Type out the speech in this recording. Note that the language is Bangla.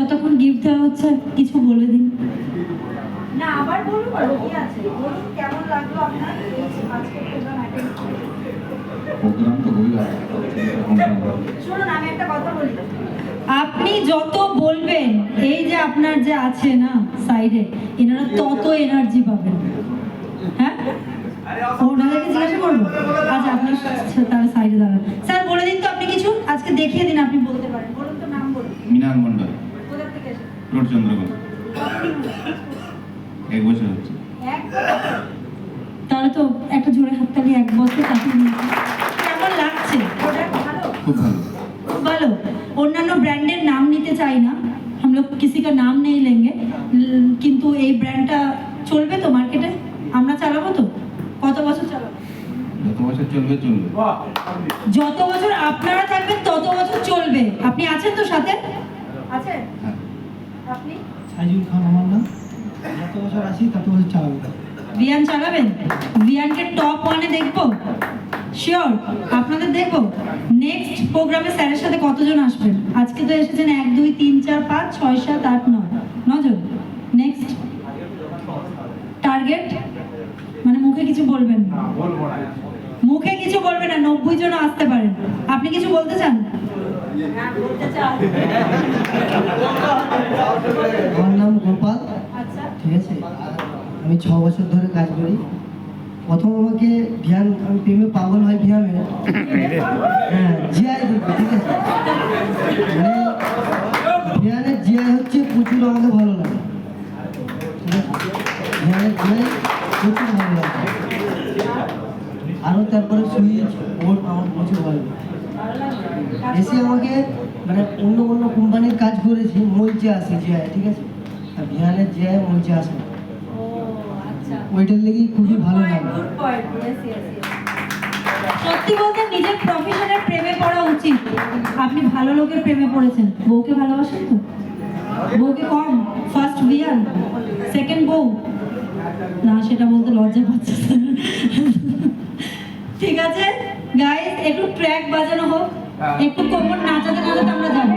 যতক্ষণ গিফট দেওয়া হচ্ছে কিছু বলে দিন। না আবার বলুন কি আছে, বলুন কেমন লাগলো আপনার আজকে প্রোগ্রাম অ্যাটেন্ড করে? প্রোগ্রাম তো খুবই ভালো। শুনুন আমি একটা কথা বলি, আপনি যত বলবেন, এই যে আপনার যে আছে না সাইডে, এনারা তত এনার্জি পাবেন। হ্যাঁ, ওনাদেরকে জিজ্ঞাসা করবো। আচ্ছা আপনি তার সাইডে দাঁড়ান। স্যার বলে দিন তো আপনি কিছু, আজকে দেখিয়ে দিন, আপনি বলতে পারেন। বলুন তো নাম বলুন। মৃণাল মণ্ডল, কোথা থেকে এসেছেন? রোড চন্দ্রকোনা। 1 বছর হচ্ছে। এক বছর? তাহলে তো একটা জোরে হাততালি, 1 বছর কাটিয়ে নিয়েছে। কেমন লাগছে? প্রোডাক্ট ভালো? খুব ভালো। खूब ভালো। অন্যান্য ব্র্যান্ডের নাম নিতে চাই না, हम लोग किसी का नाम नहीं लेंगे, কিন্তু এই ব্র্যান্ডটা চলবে তো মার্কেটে? আমরা চালাবো তো? কত বছর চালাবো? যত বছর চলবে চলবে। যত বছর আপনারা থাকবেন তত বছর চলবে। আপনি আছেন তো সাথে? আছে? হ্যাঁ। আপনি? সাইজুল খান আমার নাম, যত বছর আছি তত বছর চালাবো। ভিয়ান চালাবেন? ভিয়ানকে টপ 1-এ দেখবো? শিওর আপনাদের দেখবো। নেক্সট প্রোগ্রামে স্যারের সাথে কতজন আসবেন? আজকে তো এসেছেন 1 2 3 4 5 6 7 8 9 9 জন। নেক্সট টার্গেট মানে মুখে কিছু বলবেন না, মুখে কিছু বলবেন না, 90 জন আসতে পারেন। আপনি কিছু বলতে চান? হ্যাঁ বলতে চাও? আমার নাম গোপাল, আচ্ছা ঠিক আছে। আমি 6 বছর ধরে কাজ করি। প্রথম আমাকে ধ্যান, আমি প্রেমে পাগল হয় ধ্যানে, হ্যাঁ জিআই দেখবে, ঠিক আছে। মানে ধ্যানের জিআই হচ্ছে প্রচুর আমাকে ভালো লাগে, ঠিক আছে। ধ্যানের জিআই প্রচুর ভালো লাগে। আরও তারপরে সুইচ ওর আমার প্রচুর ভালো লাগে। ভালো লাগবে? এসে আমাকে মানে অন্য অন্য কোম্পানির কাজ করেছি, মলচে আসে জিআই, ঠিক আছে। আর ধ্যানের জিআই মলচে আসে না। ও আচ্ছা, ওইটার লেগেই খুবই ভালো লাগে। Good point. Yes yes yes. সত্যি বলতে নিজের প্রফেশনের প্রেমে পড়া উচিত। আপনি ভালো লোকের প্রেমে পড়েছেন। বউকে ভালোবাসেন তো? বউকে কম? ফার্স্ট বিয়ার, সেকেন্ড বউ? না সেটা বলতে লজ্জা পাচ্ছে। ঠিক আছে গাইস, একটু ট্র্যাক বাজানো হোক, একটু কোমর নাচাতে নাচাতে আমরা যাবো।